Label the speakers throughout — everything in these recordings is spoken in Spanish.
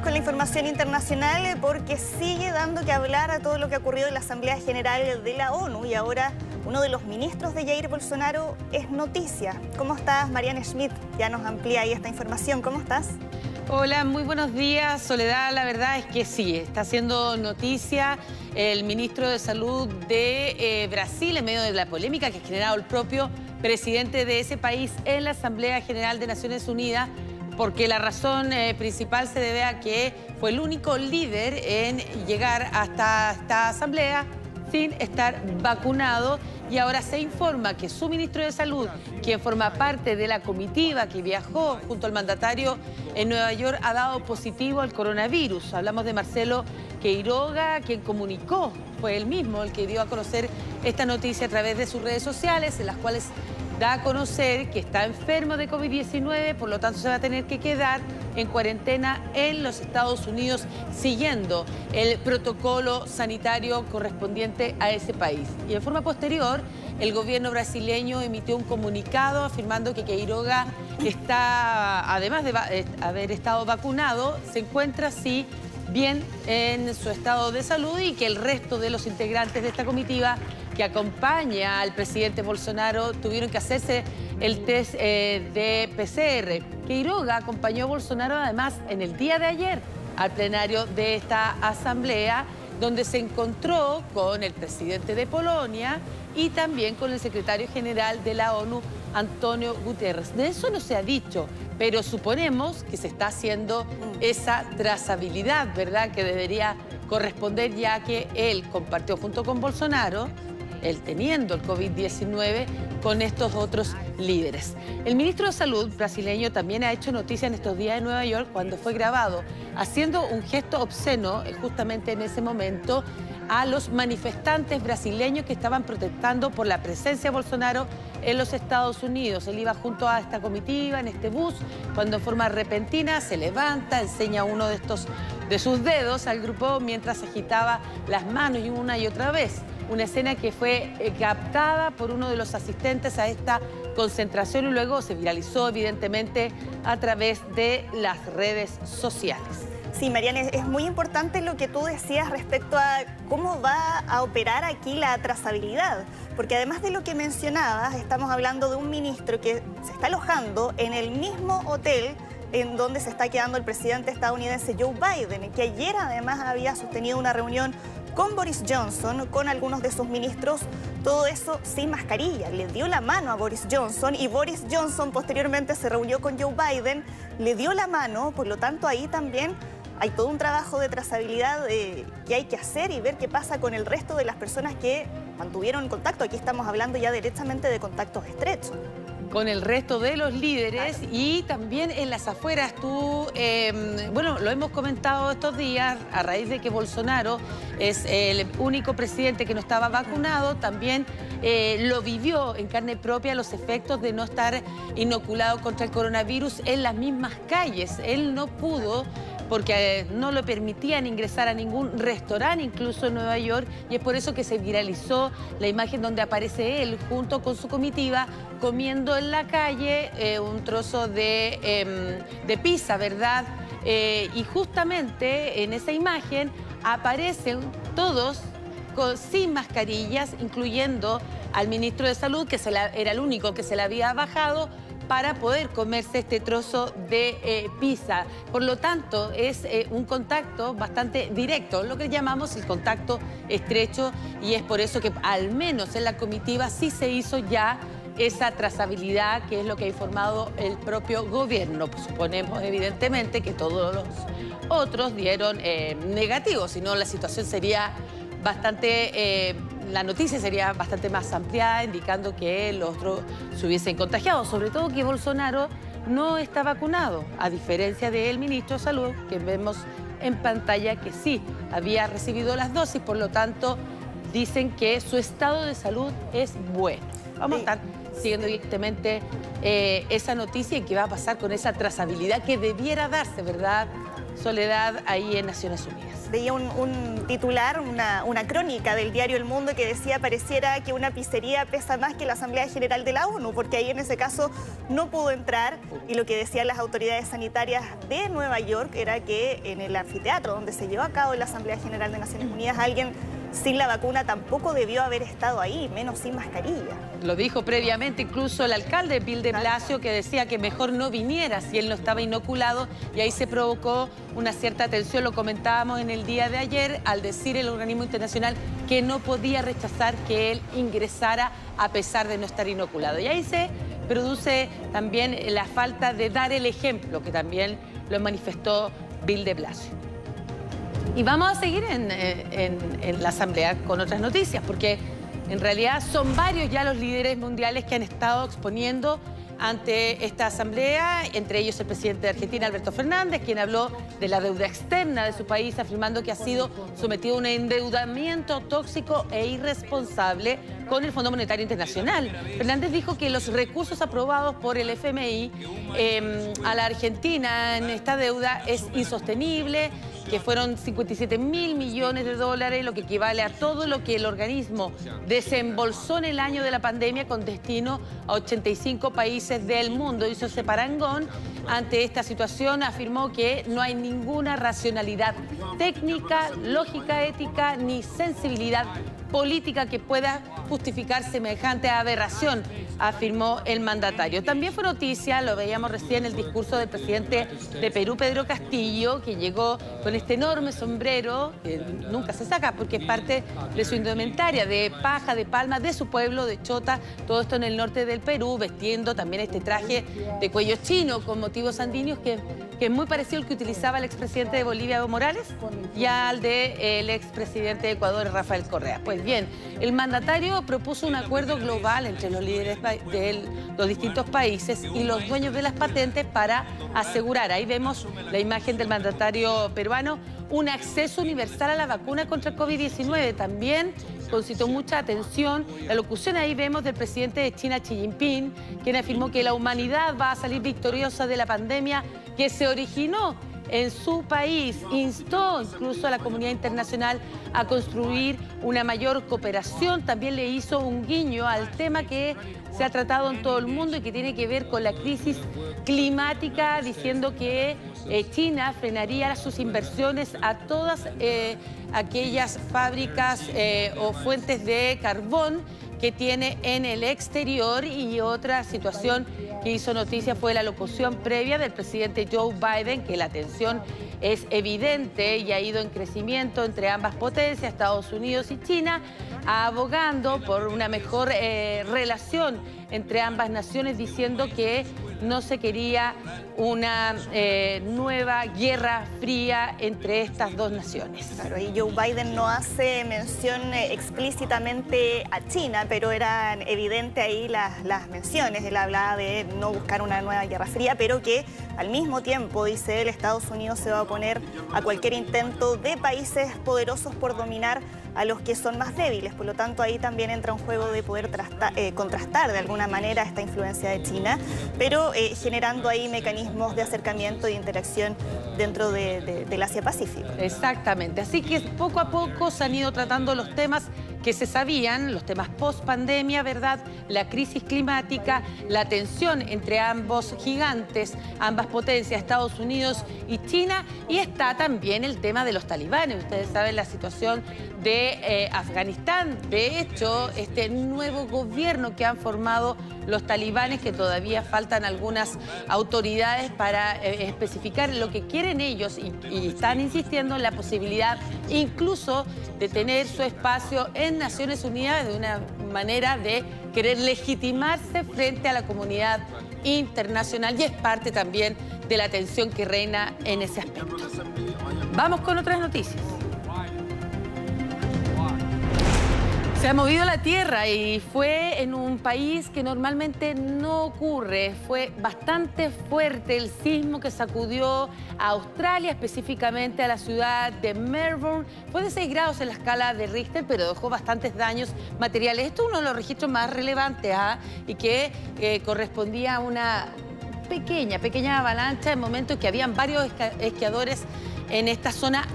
Speaker 1: con la información internacional porque sigue dando que hablar a todo lo que ha ocurrido en la Asamblea General de la ONU y ahora uno de los ministros de Jair Bolsonaro es noticia. ¿Cómo estás, Marianne Schmidt? Ya nos amplía ahí esta información. ¿Cómo estás?
Speaker 2: Hola, muy buenos días, Soledad. La verdad es que sí, está haciendo noticia el ministro de Salud de Brasil en medio de la polémica que ha generado el propio presidente de ese país en la Asamblea General de Naciones Unidas, porque la razón principal se debe a que fue el único líder en llegar hasta esta asamblea sin estar vacunado, y ahora se informa que su ministro de Salud, quien forma parte de la comitiva que viajó junto al mandatario en Nueva York, ha dado positivo al coronavirus. Hablamos de Marcelo Queiroga, quien comunicó, fue él mismo el que dio a conocer esta noticia a través de sus redes sociales, en las cuales da a conocer que está enfermo de COVID-19, por lo tanto se va a tener que quedar en cuarentena en los Estados Unidos siguiendo el protocolo sanitario correspondiente a ese país. Y en forma posterior, el gobierno brasileño emitió un comunicado afirmando que Queiroga está, además de haber estado vacunado, se encuentra así bien en su estado de salud y que el resto de los integrantes de esta comitiva que acompaña al presidente Bolsonaro tuvieron que hacerse el test de PCR. Queiroga acompañó a Bolsonaro además en el día de ayer al plenario de esta asamblea, donde se encontró con el presidente de Polonia y también con el secretario general de la ONU, Antonio Guterres. De eso no se ha dicho, pero suponemos que se está haciendo esa trazabilidad, ¿verdad?, que debería corresponder, ya que él compartió junto con Bolsonaro, él teniendo el COVID-19, con estos otros líderes. El ministro de Salud brasileño también ha hecho noticia en estos días en Nueva York cuando fue grabado haciendo un gesto obsceno justamente en ese momento a los manifestantes brasileños que estaban protestando por la presencia de Bolsonaro en los Estados Unidos. Él iba junto a esta comitiva en este bus cuando en forma repentina se levanta, enseña uno de sus dedos al grupo mientras agitaba las manos y una y otra vez. Una escena que fue captada por uno de los asistentes a esta concentración y luego se viralizó evidentemente a través de las redes sociales.
Speaker 1: Sí, Marianne, es muy importante lo que tú decías respecto a cómo va a operar aquí la trazabilidad, porque además de lo que mencionabas, estamos hablando de un ministro que se está alojando en el mismo hotel en donde se está quedando el presidente estadounidense Joe Biden, que ayer además había sostenido una reunión con Boris Johnson, con algunos de sus ministros, todo eso sin mascarilla. Le dio la mano a Boris Johnson y Boris Johnson posteriormente se reunió con Joe Biden, le dio la mano, por lo tanto ahí también hay todo un trabajo de trazabilidad que hay que hacer y ver qué pasa con el resto de las personas que mantuvieron contacto. Aquí estamos hablando ya directamente de contactos estrechos.
Speaker 2: Con el resto de los líderes, claro. Y también en las afueras. Bueno, lo hemos comentado estos días, a raíz de que Bolsonaro es el único presidente que no estaba vacunado, también lo vivió en carne propia los efectos de no estar inoculado contra el coronavirus en las mismas calles. Él no pudo, porque no lo permitían ingresar a ningún restaurante, incluso en Nueva York, y es por eso que se viralizó la imagen donde aparece él junto con su comitiva comiendo en la calle un trozo de pizza, ¿verdad? Y justamente en esa imagen aparecen todos sin mascarillas, incluyendo al ministro de Salud, que era el único que se le había bajado, para poder comerse este trozo de pizza. Por lo tanto, es un contacto bastante directo, lo que llamamos el contacto estrecho, y es por eso que al menos en la comitiva sí se hizo ya esa trazabilidad, que es lo que ha informado el propio gobierno. Pues suponemos evidentemente que todos los otros dieron negativo, si no la situación sería bastante... la noticia sería bastante más ampliada, indicando que los otros se hubiesen contagiado, sobre todo que Bolsonaro no está vacunado, a diferencia del ministro de Salud, que vemos en pantalla que sí había recibido las dosis, por lo tanto dicen que su estado de salud es bueno. Vamos a estar siguiendo evidentemente esa noticia y qué va a pasar con esa trazabilidad que debiera darse, ¿verdad, Soledad, ahí en Naciones Unidas.
Speaker 1: Veía un titular, una crónica del diario El Mundo que decía pareciera que una pizzería pesa más que la Asamblea General de la ONU, porque ahí en ese caso no pudo entrar, y lo que decían las autoridades sanitarias de Nueva York era que en el anfiteatro donde se llevó a cabo la Asamblea General de Naciones Unidas alguien sin la vacuna tampoco debió haber estado ahí, menos sin mascarilla.
Speaker 2: Lo dijo previamente incluso el alcalde Bill de Blasio, que decía que mejor no viniera si él no estaba inoculado, y ahí se provocó una cierta tensión, lo comentábamos en el día de ayer, al decir el organismo internacional que no podía rechazar que él ingresara a pesar de no estar inoculado. Y ahí se produce también la falta de dar el ejemplo, que también lo manifestó Bill de Blasio. Y vamos a seguir en la Asamblea con otras noticias, porque en realidad son varios ya los líderes mundiales que han estado exponiendo ante esta Asamblea, entre ellos el presidente de Argentina, Alberto Fernández, quien habló de la deuda externa de su país, afirmando que ha sido sometido a un endeudamiento tóxico e irresponsable con el Fondo Monetario Internacional. Fernández dijo que los recursos aprobados por el FMI a la Argentina en esta deuda es insostenible, que fueron 57.000 millones de dólares, lo que equivale a todo lo que el organismo desembolsó en el año de la pandemia con destino a 85 países del mundo. Hizo ese parangón. Ante esta situación afirmó que no hay ninguna racionalidad técnica, lógica, ética ni sensibilidad política que pueda justificar semejante aberración, afirmó el mandatario. También fue noticia, lo veíamos recién, el discurso del presidente de Perú, Pedro Castillo, que llegó con este enorme sombrero, que nunca se saca porque es parte de su indumentaria, de paja, de palma, de su pueblo, de chota, todo esto en el norte del Perú, vestiendo también este traje de cuello chino con motivos sandinos que es muy parecido al que utilizaba el expresidente de Bolivia, Evo Morales, y al del expresidente de Ecuador, Rafael Correa. Pues bien, el mandatario propuso un acuerdo global entre los líderes de los distintos países y los dueños de las patentes para asegurar, ahí vemos la imagen del mandatario peruano, un acceso universal a la vacuna contra el COVID-19. También concitó mucha atención la locución, ahí vemos, del presidente de China, Xi Jinping, quien afirmó que la humanidad va a salir victoriosa de la pandemia que se originó en su país. Instó incluso a la comunidad internacional a construir una mayor cooperación. También le hizo un guiño al tema que se ha tratado en todo el mundo y que tiene que ver con la crisis climática, diciendo que China frenaría sus inversiones a todas aquellas fábricas o fuentes de carbón que tiene en el exterior. Y otra situación que hizo noticia fue la locución previa del presidente Joe Biden, que la tensión es evidente y ha ido en crecimiento entre ambas potencias, Estados Unidos y China, abogando por una mejor relación entre ambas naciones, diciendo que no se quería una nueva guerra fría entre estas dos naciones.
Speaker 1: Claro, y Joe Biden no hace mención explícitamente a China, pero eran evidentes ahí las menciones. Él hablaba de no buscar una nueva guerra fría, pero que al mismo tiempo, dice él, Estados Unidos se va a oponer a cualquier intento de países poderosos por dominar a los que son más débiles. Por lo tanto, ahí también entra un juego de poder contrastar de alguna manera esta influencia de China, pero generando ahí mecanismos de acercamiento e interacción dentro del Asia-Pacífico.
Speaker 2: Exactamente. Así que poco a poco se han ido tratando los temas que se sabían, los temas post-pandemia, ¿verdad? La crisis climática, la tensión entre ambos gigantes, ambas potencias, Estados Unidos y China, y está también el tema de los talibanes. Ustedes saben la situación de Afganistán. De hecho, este nuevo gobierno que han formado los talibanes, que todavía faltan algunas autoridades para especificar lo que quieren ellos, y están insistiendo en la posibilidad incluso de tener su espacio en Naciones Unidas, de una manera de querer legitimarse frente a la comunidad internacional, y es parte también de la tensión que reina en ese aspecto. Vamos con otras noticias. Se ha movido la tierra y fue en un país que normalmente no ocurre. Fue bastante fuerte el sismo que sacudió a Australia, específicamente a la ciudad de Melbourne. Fue de 6 grados en la escala de Richter, pero dejó bastantes daños materiales. Esto es uno de los registros más relevantes y que correspondía a una pequeña avalancha en momentos que habían varios esquiadores en esta zona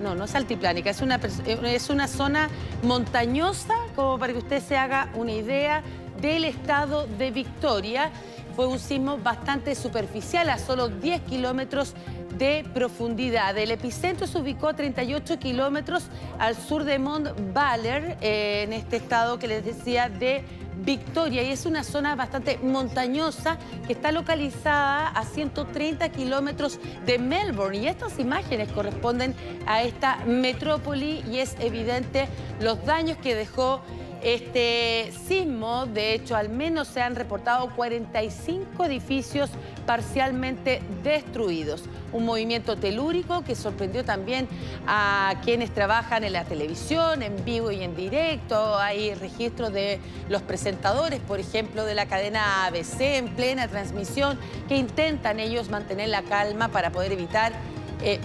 Speaker 2: no es altiplánica, es una zona montañosa, como para que usted se haga una idea del estado de Victoria. Fue un sismo bastante superficial, a solo 10 kilómetros de profundidad. El epicentro se ubicó a 38 kilómetros al sur de Mont Valor, en este estado que les decía de Victoria, y es una zona bastante montañosa que está localizada a 130 kilómetros de Melbourne, y estas imágenes corresponden a esta metrópoli y es evidente los daños que dejó este sismo. De hecho, al menos se han reportado 45 edificios parcialmente destruidos. Un movimiento telúrico que sorprendió también a quienes trabajan en la televisión, en vivo y en directo. Hay registros de los presentadores, por ejemplo, de la cadena ABC en plena transmisión, que intentan ellos mantener la calma para poder evitar,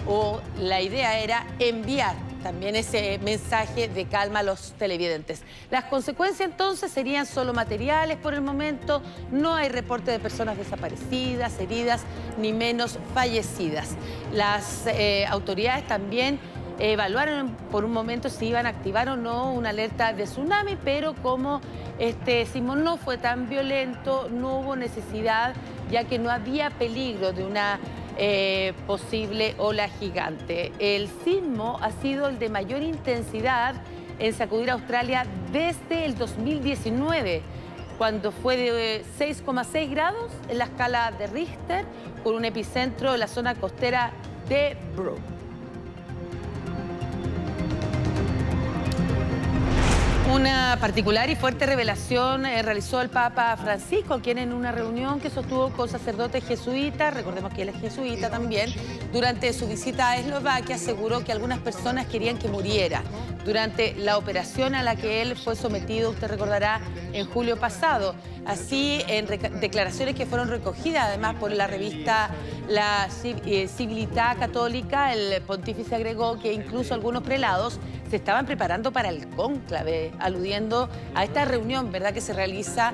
Speaker 2: o la idea era enviar también ese mensaje de calma a los televidentes. Las consecuencias entonces serían solo materiales por el momento. No hay reporte de personas desaparecidas, heridas, ni menos fallecidas. Las autoridades también evaluaron por un momento si iban a activar o no una alerta de tsunami, pero como este sismo no fue tan violento, no hubo necesidad, ya que no había peligro de una posible ola gigante. El sismo ha sido el de mayor intensidad en sacudir a Australia desde el 2019, cuando fue de 6,6 grados en la escala de Richter, con un epicentro en la zona costera de Brook. Una particular y fuerte revelación realizó el Papa Francisco, quien en una reunión que sostuvo con sacerdotes jesuitas, recordemos que él es jesuita también, durante su visita a Eslovaquia, aseguró que algunas personas querían que muriera durante la operación a la que él fue sometido, usted recordará, en julio pasado. Así, en declaraciones que fueron recogidas además por la revista La Civiltà Católica, el pontífice agregó que incluso algunos prelados se estaban preparando para el cónclave, aludiendo a esta reunión, ¿verdad?, que se realiza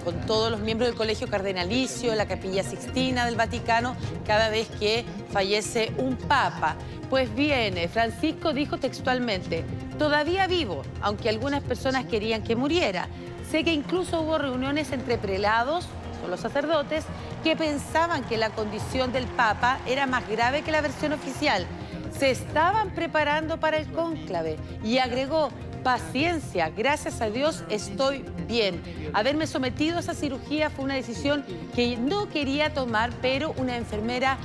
Speaker 2: con todos los miembros del Colegio Cardenalicio, en la Capilla Sixtina del Vaticano, cada vez que fallece un papa. Pues bien, Francisco dijo textualmente: todavía vivo, aunque algunas personas querían que muriera. Sé que incluso hubo reuniones entre prelados, son los sacerdotes, que pensaban que la condición del Papa era más grave que la versión oficial. Se estaban preparando para el cónclave y agregó: paciencia, gracias a Dios estoy bien. Haberme sometido a esa cirugía fue una decisión que no quería tomar, pero una enfermera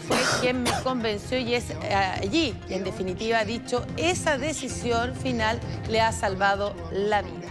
Speaker 2: fue quien me convenció y es allí, en definitiva, ha dicho, esa decisión final le ha salvado la vida.